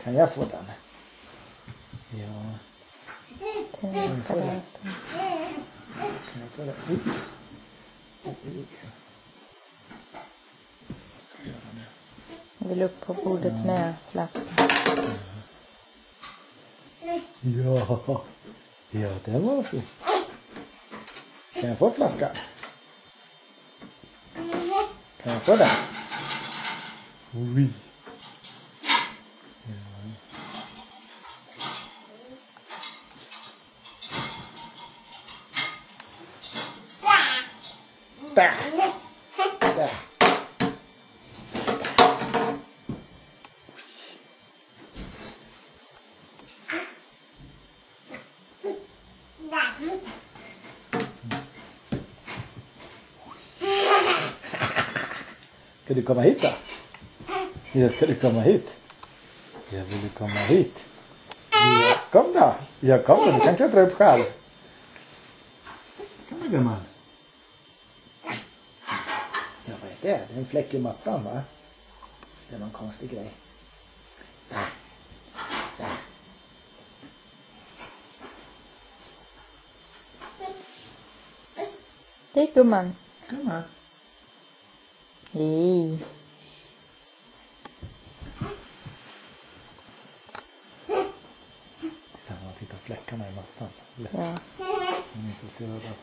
Kan jag få den? Ja. Kan jag få den? Kan jag få den? Vad ska vi göra nu? Jag vill upp på bordet med flaskan. Ja. Ja, det var fint. Kan jag få flaskan? Kan jag få den? Oj. Där. Där. Ska du komma hit då? Ja, ska du komma hit? Jag vill du komma hit? Ja, kom då. Ja, kom då. Du kan klättra upp själv. Kom då, gumman. Ja, vad är det? Det är en fläck i mattan, va? Det är någon konstig grej. Där. Där. Det är gumman. Gumman. Hej. Titta fläckarna i mattan. Ja. Jag är intresserad av.